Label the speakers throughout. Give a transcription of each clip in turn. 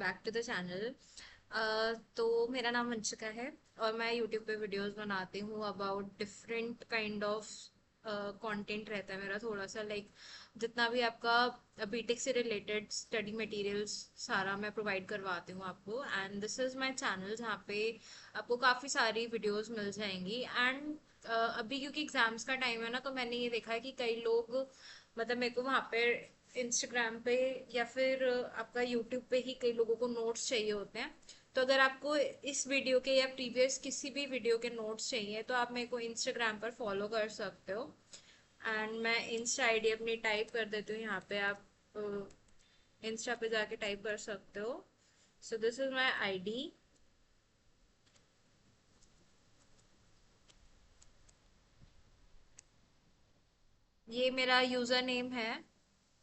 Speaker 1: Back to the channel. तो मेरा नाम वंशिका है और मैं यूट्यूब पे वीडियोस बनाती हूँ about different kind of content रहता है मेरा थोड़ा सा लाइक जितना भी आपका बीटेक से रिलेटेड स्टडी मटेरियल्स सारा मैं प्रोवाइड करवाती हूँ आपको। And this is my channel जहाँ पे आपको काफ़ी सारी वीडियोस मिल जाएंगी। एंड अभी क्योंकि एग्जाम्स का टाइम है ना, तो मैंने ये देखा है कि कई लोग मतलब मेरे को वहाँ पे इंस्टाग्राम पे या फिर आपका यूट्यूब पे ही कई लोगों को नोट्स चाहिए होते हैं। तो अगर आपको इस वीडियो के या प्रीवियस किसी भी वीडियो के नोट्स चाहिए तो आप मेरे को इंस्टाग्राम पर फॉलो कर सकते हो। एंड मैं इंस्टा आईडी अपनी टाइप कर देती हूँ यहाँ पे, आप इंस्टा पे जाके टाइप कर सकते हो। So this is my ID. ये मेरा यूजर नेम है,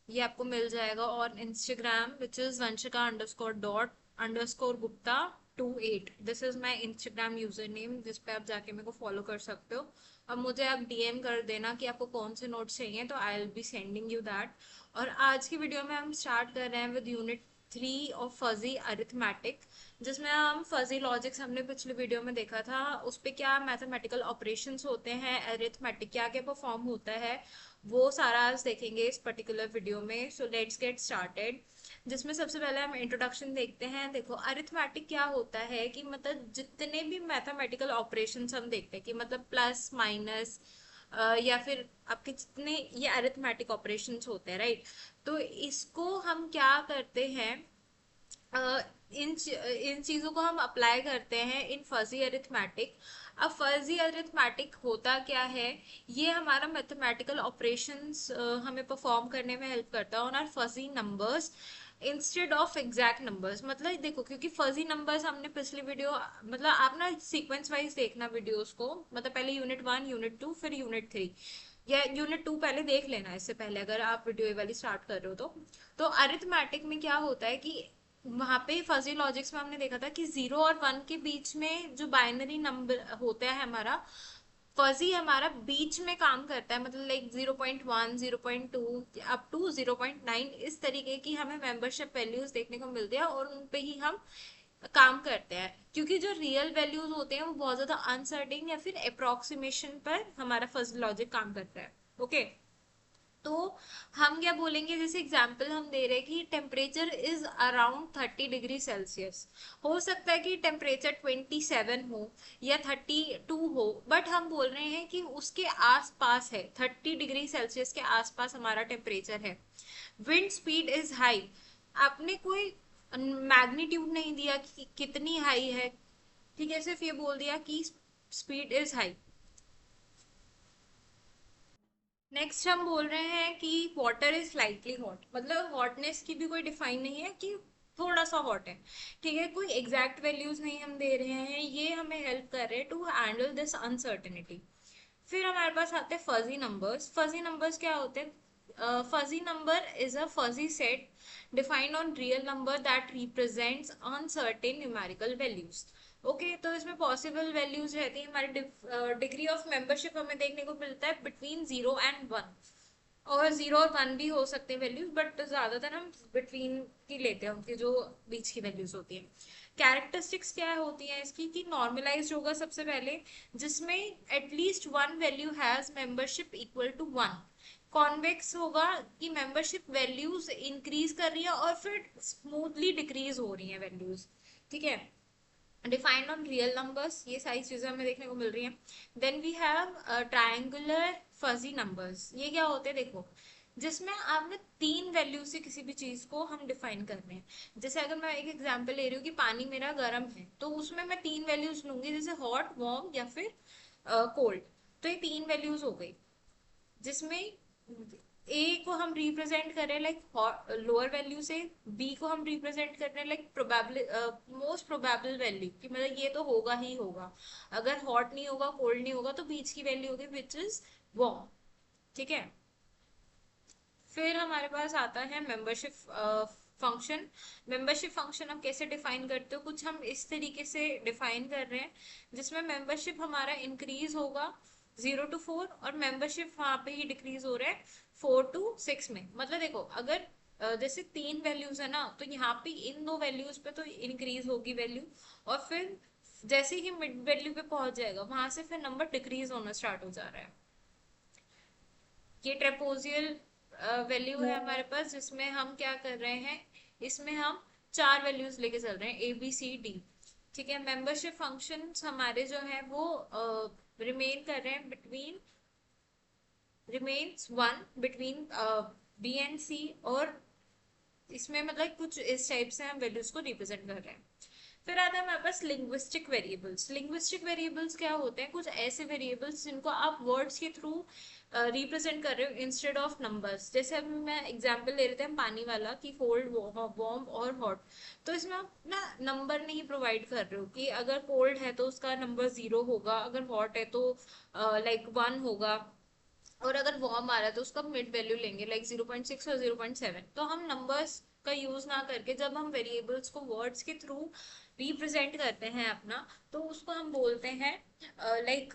Speaker 1: ये आपको मिल जाएगा और Instagram which is Vanshika underscore dot underscore Gupta 28। This is my Instagram user name जिस पे आप जाके मेरे को फॉलो कर सकते हो। अब मुझे आप डीएम कर देना कि आपको कौन से नोट्स चाहिए, तो I will be sending you that. और आज की वीडियो में हम स्टार्ट कर रहे हैं with unit 3 of fuzzy arithmetic, जिसमें हम फजी लॉजिक्स हमने पिछले वीडियो में देखा था, उस पे क्या मैथमेटिकल ऑपरेशंस होते हैं, अरिथमेटिक क्या क्या परफॉर्म होता है, वो सारा आज देखेंगे इस पर्टिकुलर वीडियो में। So let's get started. जिसमें सबसे पहले हम इंट्रोडक्शन देखते हैं। देखो अरिथमेटिक क्या होता है कि मतलब जितने भी मैथमेटिकल ऑपरेशंस हम देखते हैं कि मतलब प्लस माइनस या फिर आपके जितने ये अरिथमेटिक ऑपरेशंस होते हैं, राइट। तो इसको हम क्या करते हैं, इन चीजों को हम अप्लाई करते हैं इन फजी अरिथमेटिक। अब फजी अरिथमेटिक होता क्या है, ये हमारा मैथमेटिकल ऑपरेशंस हमें परफॉर्म करने में हेल्प करता है on our fuzzy numbers instead of exact numbers. मतलब देखो क्योंकि फजी नंबर्स हमने पिछली वीडियो, मतलब आप ना सीक्वेंस वाइज देखना वीडियोस को, मतलब पहले यूनिट 1 यूनिट 2 फिर यूनिट 3, या यूनिट 2 पहले देख लेना इससे पहले अगर आप वीडियो ये वाली स्टार्ट कर रहे हो तो। अरिथमेटिक में क्या होता है कि वहां पे फजी लॉजिक्स में हमने देखा था कि 0 और 1 के बीच में जो बाइनरी नंबर होता है हमारा, फजी हमारा बीच में काम करता है, मतलब लाइक 0.1 0.2 अप टू 0.9 इस तरीके की हमें मेंबरशिप वैल्यूज देखने को मिलती है और उन पे ही हम काम करते हैं। क्योंकि जो रियल वैल्यूज होते हैं वो बहुत ज्यादा अनसर्टेन या फिर अप्रोक्सीमेशन पर हमारा फजी लॉजिक काम करता है। ओके, तो हम क्या बोलेंगे, जैसे एग्जाम्पल हम दे रहे हैं कि temperature is around 30 degree Celsius. हो सकता है कि टेम्परेचर 27 हो या 32 हो, बट हम बोल रहे हैं कि उसके आसपास है, 30 डिग्री सेल्सियस के आसपास हमारा टेम्परेचर है। विंड स्पीड इज हाई, आपने कोई मैग्नीट्यूड नहीं दिया कि कितनी हाई है, ठीक है, सिर्फ ये बोल दिया कि स्पीड इज हाई। नेक्स्ट हम बोल रहे हैं कि वाटर इज स्लाइटली हॉट, मतलब हॉटनेस की भी कोई डिफाइन नहीं है कि थोड़ा सा हॉट है, ठीक है, कोई एग्जैक्ट वैल्यूज नहीं हम दे रहे हैं, ये हमें हेल्प कर रहे हैं टू हैंडल दिस अनसर्टेनिटी। फिर हमारे पास आते हैं फजी नंबर्स। फजी नंबर्स क्या होते हैं, fuzzy number is a fuzzy set defined on real number that represents uncertain numerical values. Okay, तो इसमें पॉसिबल वैल्यूज रहती है हमारी, डिग्री ऑफ मेंबरशिप हमें देखने को मिलता है बिटवीन 0 and 1, और 0 और 1 भी हो सकते हैं वैल्यूज, बट ज्यादातर हम बिटवीन की लेते हैं, उनकी जो बीच की वैल्यूज होती है। कैरेक्टरिस्टिक्स क्या होती है इसकी कि नॉर्मलाइज्ड होगा सबसे पहले, जिसमें at least one value has membership equal to 1। Convex होगा कि मेंबरशिप वैल्यूज इंक्रीज कर रही है और फिर स्मूथली डिक्रीज हो रही है वैल्यूज, ठीक है। डिफाइंड ऑन रियल नंबर्स, ये सारी चीजें हमें देखने को मिल रही हैं। Then we have triangular fuzzy numbers. ये क्या होते हैं, देखो जिसमें आपने 3 वैल्यू से किसी भी चीज को हम डिफाइन कर रहे हैं। जैसे अगर मैं एक एग्जांपल ले रही हूँ कि पानी मेरा गर्म है, तो उसमें मैं 3 वैल्यूज लूंगी, जैसे हॉट वार्म या फिर कोल्ड। तो ये 3 वैल्यूज हो गई, जिसमें ए को हम रिप्रेजेंट कर रहे हैं लाइक लोअर वैल्यू से, बी को हम रिप्रेजेंट कर रहे हैं like probable most probable value, कि मतलब ये तो होगा ही होगा, अगर हॉट नहीं होगा कोल्ड नहीं होगा तो बीच की वैल्यू होगी विच इज वार्म, ठीक है। फिर हमारे पास आता है मेंबरशिप फंक्शन। मेंबरशिप फंक्शन हम कैसे डिफाइन करते हो, कुछ हम इस तरीके से डिफाइन कर रहे हैं, जिसमें मेंबरशिप हमारा इंक्रीज होगा 0 to 4 और मेंबरशिप वहां पे ही डिक्रीज हो रहा है 4 to 6 में। मतलब देखो अगर जैसे 3 वैल्यूज है ना, तो यहाँ पे इन 2 वैल्यूज पे तो इंक्रीज होगी वैल्यू, और फिर जैसे ही मिड वैल्यू पे पहुंच जाएगा वहां से फिर नंबर डिक्रीज होना स्टार्ट हो जा रहा है। ये ट्रेपोजियल वैल्यू है हमारे पास, जिसमें हम क्या कर रहे हैं, इसमें हम 4 वैल्यूज लेके चल रहे हैं, ए बी सी डी। ठीक है, मेंबरशिप फंक्शंस हमारे जो है वो रिमेन कर रहे हैं between, remains one between B and C, और इसमें मतलब कुछ इस टाइप से हम वैल्यूज को रिप्रेजेंट कर रहे हैं। फिर आता है हमारे पास लिंग्विस्टिक वेरिएबल्स। लिंग्विस्टिक वेरिएबल्स क्या होते हैं, कुछ ऐसे वेरिएबल्स जिनको आप वर्ड्स के थ्रू रिप्रेजेंट कर रहे हो इंस्टेड ऑफ नंबर्स। जैसे अभी मैं एग्जांपल ले रहे थे पानी वाला कि कोल्ड, वार्म और हॉट, तो इसमें आप ना नंबर नहीं प्रोवाइड कर रहे हो कि अगर कोल्ड है तो उसका नंबर 0 होगा, अगर हॉट है तो लाइक 1 होगा, और अगर वार्म आ रहा है तो उसका मिड वैल्यू लेंगे लाइक 0.6 और 0.7। तो हम नंबर्स का यूज ना करके जब हम वेरिएबल्स को वर्ड्स के थ्रू रिप्रेजेंट करते हैं अपना, तो उसको हम बोलते हैं like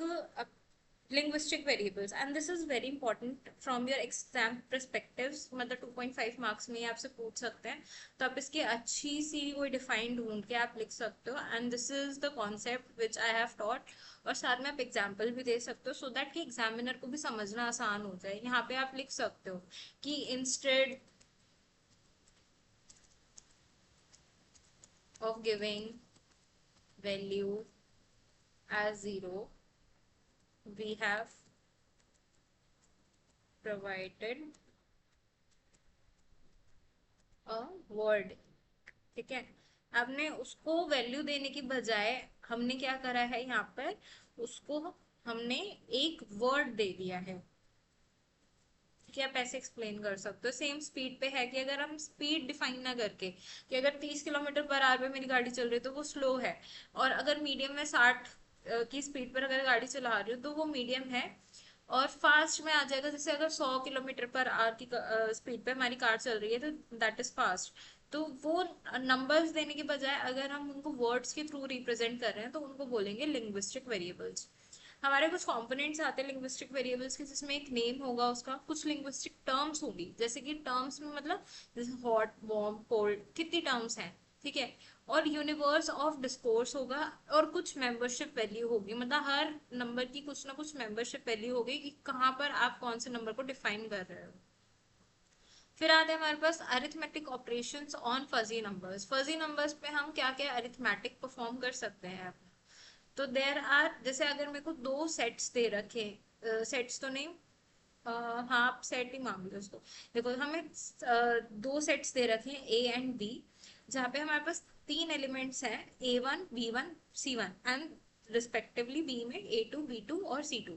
Speaker 1: linguistic variables, and this is very important from your exam perspectives। मतलब 2.5 मार्क्स में आपसे पूछ सकते हैं, तो आप इसकी अच्छी सी कोई डिफाइन ढूंढ के आप लिख सकते हो, and this is the concept which I have taught. और साथ में आप एग्जाम्पल भी दे सकते हो, सो दैट कि एग्जामिनर को भी समझना आसान हो जाए। यहाँ पे आप लिख सकते हो कि instead of giving value as 0, we have provided a word। ठीक है, आपने उसको वैल्यू देने की बजाय हमने क्या करा है यहाँ पर, उसको हमने एक वर्ड दे दिया है। क्या आप ऐसे एक्सप्लेन कर सकते हो, सेम स्पीड पे है कि अगर हम स्पीड डिफाइन ना करके कि अगर 30 किलोमीटर पर आवर पे मेरी गाड़ी चल रही है तो वो स्लो है, और अगर मीडियम में 60 की स्पीड पर अगर गाड़ी चला रही हो तो वो मीडियम है, और फास्ट में आ जाएगा जैसे अगर 100 किलोमीटर पर आवर की स्पीड पे हमारी कार चल रही है तो दैट इज फास्ट। तो वो नंबर्स देने के बजाय अगर हम उनको वर्ड्स के थ्रू रिप्रेजेंट कर रहे हैं तो उनको बोलेंगे लिंग्विस्टिक वेरिएबल्स। हमारे कुछ कंपोनेंट्स आते हैं लिंग्विस्टिक वेरिएबल्स के, जिसमें एक नेम होगा उसका, कुछ लिंग्विस्टिक टर्म्स होगी, जैसे कि टर्म्स में मतलब जैसे हॉट, वार्म, कोल्ड, कितनी टर्म्स हैं। ठीक है, और यूनिवर्स ऑफ डिस्कोर्स होगा, और कुछ मेंबरशिप वैल्यू होगी, मतलब हर नंबर की कुछ ना कुछ मेंबरशिप वैल्यू होगी कि कहाँ पर आप कौन से नंबर को डिफाइन कर रहे हो। फिर आते हैं हमारे पास arithmetic operations on fuzzy numbers. Fuzzy numbers पे हम क्या क्या अरिथमेटिक परफॉर्म कर सकते हैं। तो देर आर, जैसे अगर मेरे को 2 सेट्स दे रखे, सेट्स तो नहीं, हाँ आप सेट ही मान लो उसको। देखो हमें 2 सेट्स दे रखे हैं ए एंड बी, जहाँ पे हमारे पास 3 एलिमेंट्स हैं, A1 B1 C1, and respectively B में A2 B2 और C2।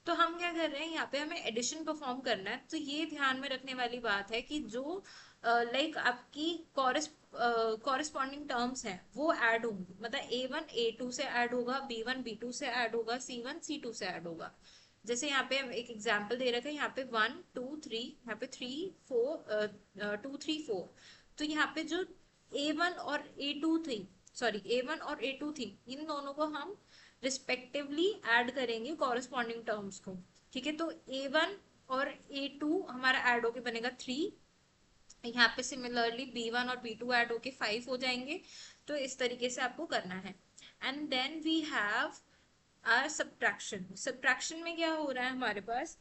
Speaker 1: तो हम क्या कर रहे हैं, यहाँ पे हमें एडिशन परफॉर्म करना है। तो ये ध्यान में रखने वाली बात है कि जो लाइक आपकी कॉरेस्पॉन्डिंग टर्म्स हैं वो ऐड होंगी, मतलब A1 A2 से ऐड होगा, B1 B2 से ऐड होगा, C1 C2 से ऐड होगा। जैसे यहाँ पे हम एक एग्जाम्पल दे रखे हैं, यहाँ पे 1 2 3, यहाँ पे 3 4 2 3 4। तो यहाँ पे जो A1 और A2 थी, सॉरी A1 और A2 थी, इन दोनों को हम रिस्पेक्टिवली ऐड करेंगे कॉरेस्पॉन्डिंग टर्म्स को। ठीक है, तो A1 और A2 हमारा ऐड होके बनेगा 3, यहाँ पे सिमिलरली B1 और B2 ऐड होके 5 हो जाएंगे। तो इस तरीके से आपको करना है। And then we have our subtraction. Subtraction में क्या हो रहा है हमारे पास,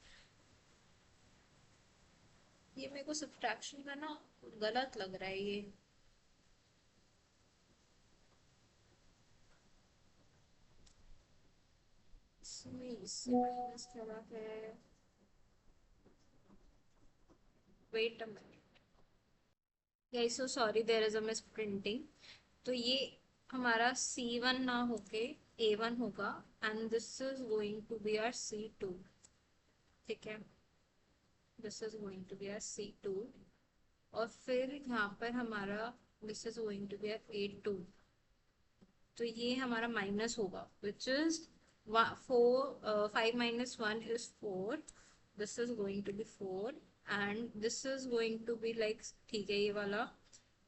Speaker 1: ये मेरे को सब्ट्रैक्शन का ना गलत लग रहा है ये, इसमें इससे माइनस करा है, wait a minute guys, so sorry there is a misprinting. तो ये हमारा C1 ना होके A1 होगा, and this is going to be our C2। ठीक है, this is going to be our C2, और फिर यहाँ पर हमारा this is going to be our A2। तो ये हमारा माइनस होगा, which is 5 - 1 is 4, this is going to be 4, and this is going to be like, ठीक है, ये वाला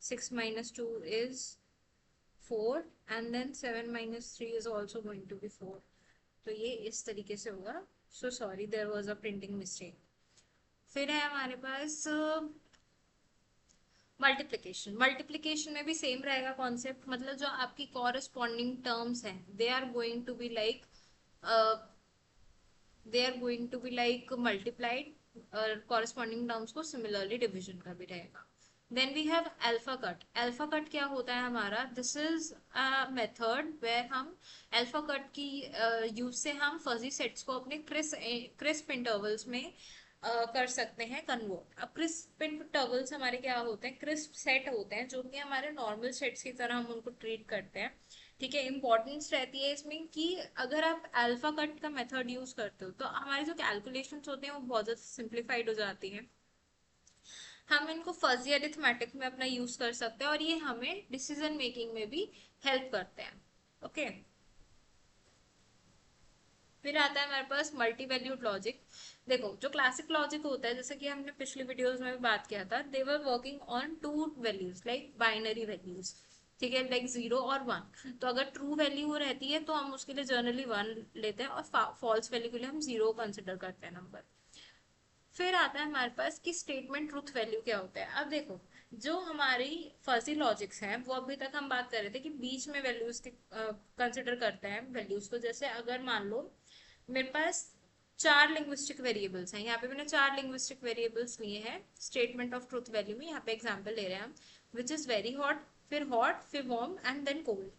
Speaker 1: 6 - 2 is 4, and then 7 - 3 is also going to be 4। तो ये इस तरीके से होगा। So sorry there was a printing mistake. फिर है हमारे पास मल्टीप्लिकेशन, मल्टीप्लिकेशन में भी सेम रहेगा कॉन्सेप्ट, मतलब जो आपकी कॉरेस्पॉन्डिंग टर्म्स हैं they are going to be like, they are going to be like multiplied, और कॉरेस्पॉन्डिंग टर्म्स को सिमिलरली डिवीजन का भी रहेगा। Then we have alpha cut. Alpha cut क्या होता है हमारा, this is a method where हम अल्फा कट की यूज से हम फजी सेट्स को अपने क्रिस्प इंटरवल्स में कर सकते हैं कन्वर्ट। अब क्रिस्प इंटरवल्स हमारे क्या होते हैं, क्रिस्प सेट होते हैं जो कि हमारे नॉर्मल सेट्स की तरह हम उनको ट्रीट करते हैं। ठीक है, इंपॉर्टेंस रहती है इसमें कि अगर आप अल्फा कट का मेथड यूज करते हो तो हमारे जो कैलकुलेशंस होते हैं वो बहुत ज्यादा सिंप्लीफाइड हो जाती हैं। हम इनको फजी अरिथमेटिक में अपना यूज कर सकते हैं और ये हमें डिसीजन मेकिंग में भी हेल्प करते हैं। ओके, फिर आता है हमारे पास मल्टी वैल्यूड लॉजिक। देखो जो क्लासिक लॉजिक होता है, जैसे कि हमने पिछली वीडियोस में भी बात किया था, they were working on two values like binary values. ठीक है, लाइक 0 और 1। तो अगर ट्रू वैल्यू रहती है तो हम उसके लिए जनरली 1 लेते हैं और फॉल्स वैल्यू के लिए हम 0 कंसिडर करते हैं नंबर। फिर आता है हमारे पास कि स्टेटमेंट ट्रूथ वैल्यू क्या होता है। अब देखो जो हमारी फजी लॉजिक्स हैं वो अभी तक हम बात कर रहे थे कि बीच में वैल्यूज के कंसिडर करते हैं वैल्यूज को। जैसे अगर मान लो मेरे पास 4 लिंग्विस्टिक वेरिएबल्स हैं, यहाँ पे मैंने 4 लिंग्विस्टिक वेरिएबल्स लिए हैं स्टेटमेंट ऑफ ट्रूथ वैल्यू में। यहाँ पे एग्जांपल ले रहे हैं हम, विच इज वेरी हॉट, फिर warm and then cold.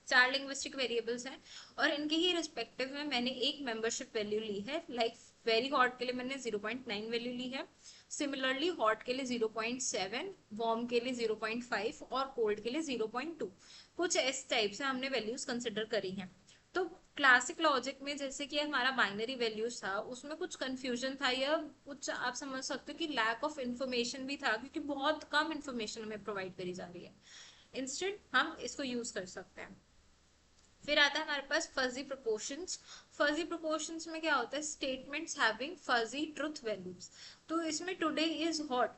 Speaker 1: 4 linguistic variables हैं और इनके ही रिस्पेक्टिव में मैंने एक मेंबरशिप वैल्यू ली है। लाइक वेरी हॉट के लिए मैंने 0.9 वैल्यू ली है, सिमिलरली हॉट के लिए 0.7, वार्म के लिए 0.5 और कोल्ड के लिए 0.2। कुछ इस टाइप से हमने वैल्यूज कंसिडर करी हैं। तो क्लासिक लॉजिक में जैसे कि हमारा बाइनरी वैल्यूज था उसमें कुछ कंफ्यूजन था, या कुछ आप समझ सकते हो कि लैक ऑफ इंफॉर्मेशन भी था, क्योंकि बहुत कम इंफॉर्मेशन हमें प्रोवाइड करी जा रही है। इंस्टेंट हम इसको यूज कर सकते हैं। फिर आता है हमारे पास फजी प्रोपोर्शंस। फजी प्रोपोर्शंस में क्या होता है, statements having fuzzy truth values. तो इसमें टुडे इज हॉट,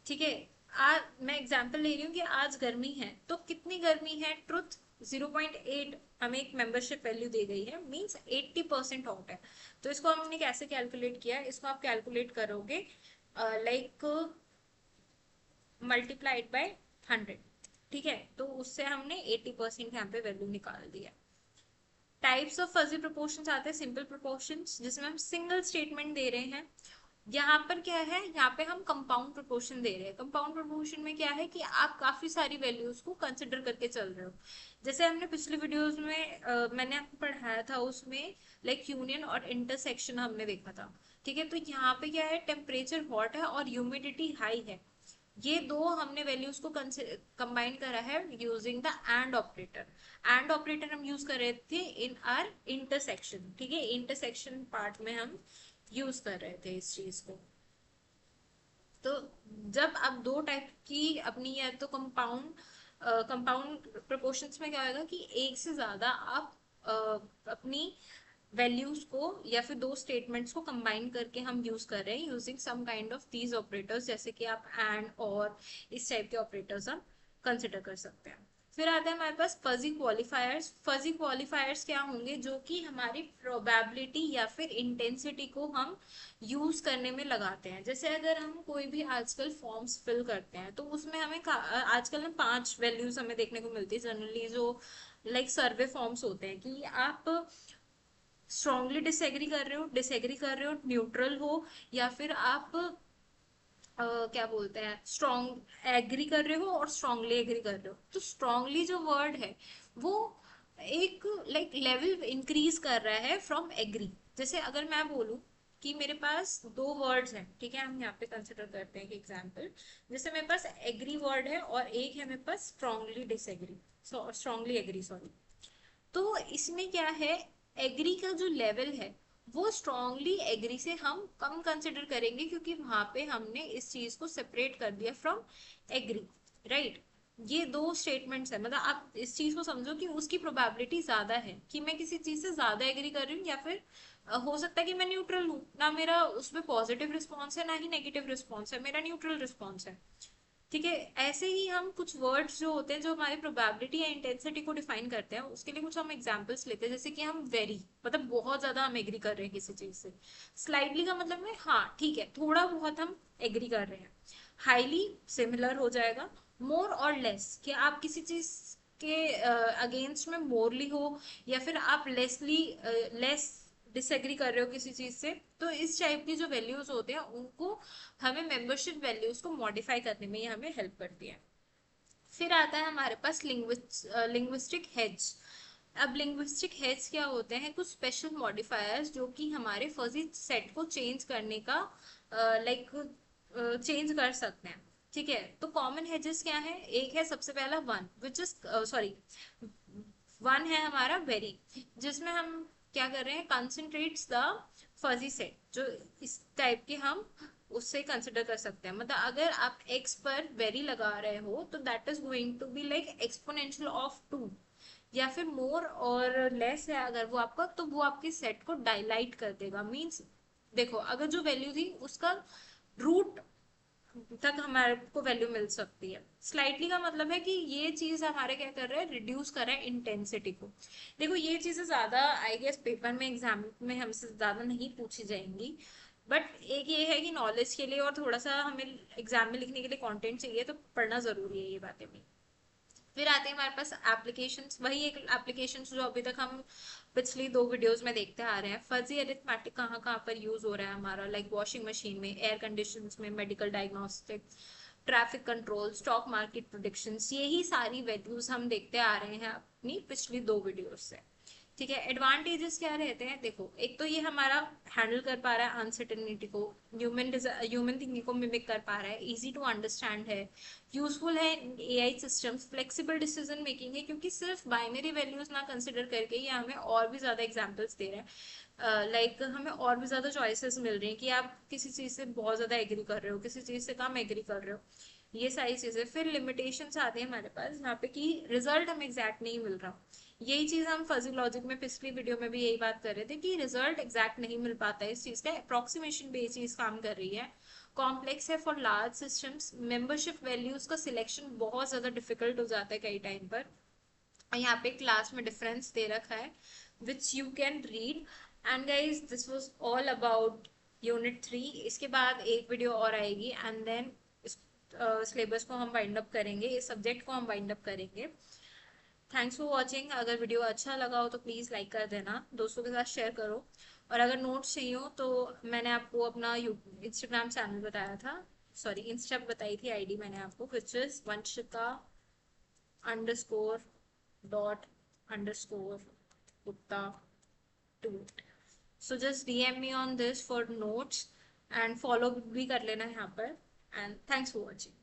Speaker 1: ठीक है, आज मैं एग्जांपल ले रही हूँ कि आज गर्मी है, तो कितनी गर्मी है, ट्रुथ 0.8 हमें एक मेंबरशिप वैल्यू दी गई है, मींस 80% हॉट है। तो इसको हमने कैसे कैलकुलेट किया, इसको आप कैलकुलेट करोगे लाइक मल्टीप्लाइड बाय 100। ठीक है, तो उससे हमने 80% यहाँ पे वैल्यू निकाल दिया। टाइप्स ऑफ फजी प्रोपोर्शंस आते हैं, सिंपल प्रोपोर्शंस जिसमें हम सिंगल स्टेटमेंट दे रहे हैं। यहाँ पर क्या है, यहाँ पे हम कंपाउंड प्रोपोर्शन दे रहे हैं। कंपाउंड प्रोपोर्शन में क्या है कि आप काफी सारी वैल्यूज को कंसिडर करके चल रहे हो। जैसे हमने पिछली वीडियोस में मैंने आपको पढ़ाया था उसमें लाइक यूनियन और इंटरसेक्शन हमने देखा था। ठीक है, तो यहाँ पे क्या है, टेम्परेचर हॉट है और ह्यूमिडिटी हाई है। ये दो हमने वैल्यूज को कंबाइन करा है using the end operator. And operator हम यूज कर रहे थे इन आर इंटरसेक्शन। ठीक है, इंटरसेक्शन पार्ट में हम यूज कर रहे थे इस चीज को। तो जब आप दो टाइप की अपनी, या तो कंपाउंड प्रोपोर्शंस में क्या होगा कि एक से ज्यादा आप अपनी वैल्यूज को या फिर दो स्टेटमेंट्स को कंबाइन करके हम यूज कर रहे हैं using some kind of these operators, जैसे कि आप एंड और इस टाइप के ऑपरेटर्स हम कंसिडर कर सकते हैं। फिर आता है हमारे पास फजी क्वालिफायर्स। फजी क्वालिफायर्स क्या होंगे, जो कि हमारी प्रोबेबिलिटी या फिर इंटेंसिटी को हम यूज करने में लगाते हैं। जैसे अगर हम कोई भी आजकल फॉर्म्स फिल करते हैं तो उसमें हमें आजकल ना 5 वैल्यूज हमें देखने को मिलती है जनरली, जो लाइक सर्वे फॉर्म्स होते हैं कि आप स्ट्रांगली डिसएग्री कर रहे हो, न्यूट्रल हो, या फिर आप क्या बोलते हैं, स्ट्रॉन्ग एग्री कर रहे हो और स्ट्रांगली एग्री कर रहे हो। तो स्ट्रांगली जो वर्ड है वो एक लाइक लेवल इंक्रीज कर रहा है फ्रॉम एग्री। जैसे अगर मैं बोलूं कि मेरे पास दो वर्ड्स हैं, ठीक है, हम यहाँ पे कंसिडर करते हैं कि एग्जांपल, जैसे मेरे पास एग्री वर्ड है और एक है मेरे पास strongly disagree, strongly agree, sorry. तो इसमें क्या है, एग्री का जो लेवल है वो स्ट्रांगली एग्री से हम कम कंसिडर करेंगे, क्योंकि वहां पे हमने इस चीज को सेपरेट कर दिया फ्रॉम एग्री, राइट। ये दो स्टेटमेंट्स है, मतलब आप इस चीज को समझो कि उसकी प्रोबेबिलिटी ज्यादा है कि मैं किसी चीज से ज्यादा एग्री कर रही हूँ, या फिर हो सकता है कि मैं न्यूट्रल हूँ ना, मेरा उसमें पॉजिटिव रिस्पॉन्स है ना ही नेगेटिव रिस्पॉन्स है, मेरा न्यूट्रल रिस्पॉन्स है। ठीक है, ऐसे ही हम कुछ वर्ड्स जो होते हैं जो हमारी प्रोबेबिलिटी या इंटेंसिटी को डिफाइन करते हैं, उसके लिए कुछ हम एग्जांपल्स लेते हैं। जैसे कि हम वेरी, मतलब बहुत ज्यादा हम एग्री कर रहे हैं किसी चीज से। स्लाइटली का मतलब है हाँ ठीक है, थोड़ा बहुत हम एग्री कर रहे हैं। हाईली सिमिलर हो जाएगा। मोर और लेस, कि आप किसी चीज के अगेंस्ट में मोरली हो, या फिर आप लेस डिसएग्री कर रहे हो किसी चीज से, तो इस टाइप की जो वैल्यूज होते हैं उनको हमें मेंबरशिप वैल्यूज को मॉडिफाई करने में ये हमें हेल्प करती है। फिर आता है हमारे पास लिंग्विस्टिक हेज। अब लिंग्विस्टिक हेज क्या होते हैं? कुछ स्पेशल मॉडिफायर्स जो कि हमारे फजी सेट को चेंज करने का लाइक चेंज कर सकते हैं। ठीक है, तो कॉमन हेजेस क्या है? एक है सबसे पहला one, which is sorry, one है हमारा वेरी, जिसमें हम क्या कर रहे हैं? कंसंट्रेट्स द फजी सेट, जो इस टाइप के हम उससे कंसिडर कर सकते हैं। मतलब अगर आप x पर वेरी लगा रहे हो तो that is going to be like exponential of 2, या फिर मोर और लेस है अगर वो आपका, तो वो आपके सेट को डायलाइट कर देगा। मींस देखो, अगर जो वैल्यू थी उसका रूट तक हमारे को वैल्यू मिल सकती है। स्लाइटली का मतलब है कि ये चीज हमारे क्या कर रहा है? रिड्यूस कर रहा है इंटेंसिटी को। देखो ये चीजें ज्यादा आई गेस पेपर में एग्जाम में हमसे ज्यादा नहीं पूछी जाएंगी, बट एक ये है कि नॉलेज के लिए और थोड़ा सा हमें एग्जाम में लिखने के लिए कंटेंट चाहिए, तो पढ़ना जरूरी है ये बातें भी। फिर आते हैं हमारे पास एप्लीकेशंस, वही एक एप्लीकेशंस जो अभी तक हम पिछली दो वीडियोस में देखते आ रहे हैं। फजी अरिथमेटिक कहाँ कहाँ पर यूज हो रहा है हमारा? लाइक वॉशिंग मशीन में, एयर कंडीशंस में, medical diagnostic, traffic control, stock market predictions, यही सारी वैल्यूज हम देखते आ रहे हैं अपनी पिछली दो वीडियोस से। ठीक है, एडवांटेजेस क्या रहते हैं? देखो, एक तो ये हमारा हैंडल कर पा रहा है अनसर्टेनिटी को, ह्यूमन थिंकिंग को मिमिक कर पा रहा है, इजी टू अंडरस्टैंड है, यूजफुल है AI systems, flexible decision making है, क्योंकि सिर्फ बाइनरी वैल्यूज ना कंसिडर करके ये हमें और भी ज्यादा एग्जांपल्स दे रहा है। लाइक हमें और भी ज्यादा चॉइसेस मिल रही हैं कि आप किसी चीज से बहुत ज्यादा एग्री कर रहे हो, किसी चीज से कम एग्री कर रहे हो, ये सारी चीजें। फिर लिमिटेशंस आती है हमारे पास यहाँ पे कि रिजल्ट हमें एग्जैक्ट नहीं मिल रहा। यही चीज हम फजी लॉजिक में पिछली वीडियो में भी यही बात कर रहे थे कि रिजल्ट एग्जैक्ट नहीं मिल पाता है, इस चीज का अप्रोक्सीमेशन पे ये चीज काम कर रही है। कॉम्प्लेक्स है for large systems, membership values का सिलेक्शन बहुत ज्यादा डिफिकल्ट हो जाता है कई टाइम पर। यहाँ पे क्लास में डिफरेंस दे रखा है which you can read. And guys this was all about unit 3। इसके बाद एक वीडियो और आएगी एंड देन सिलेबस को हम वाइंड अप करेंगे, इस सब्जेक्ट को हम वाइंड अप करेंगे। Thanks for watching. अगर वीडियो अच्छा लगा हो तो प्लीज़ लाइक कर देना, दोस्तों के साथ शेयर करो। और अगर नोट्स चाहिए हो तो मैंने आपको अपना इंस्टाग्राम चैनल बताया था, सॉरी इंस्टा बताई थी आईडी मैंने आपको, which is Vanshika underscore dot underscore Gupta 2। So just DM me on this for notes and follow भी कर लेना यहाँ पर। And thanks for watching.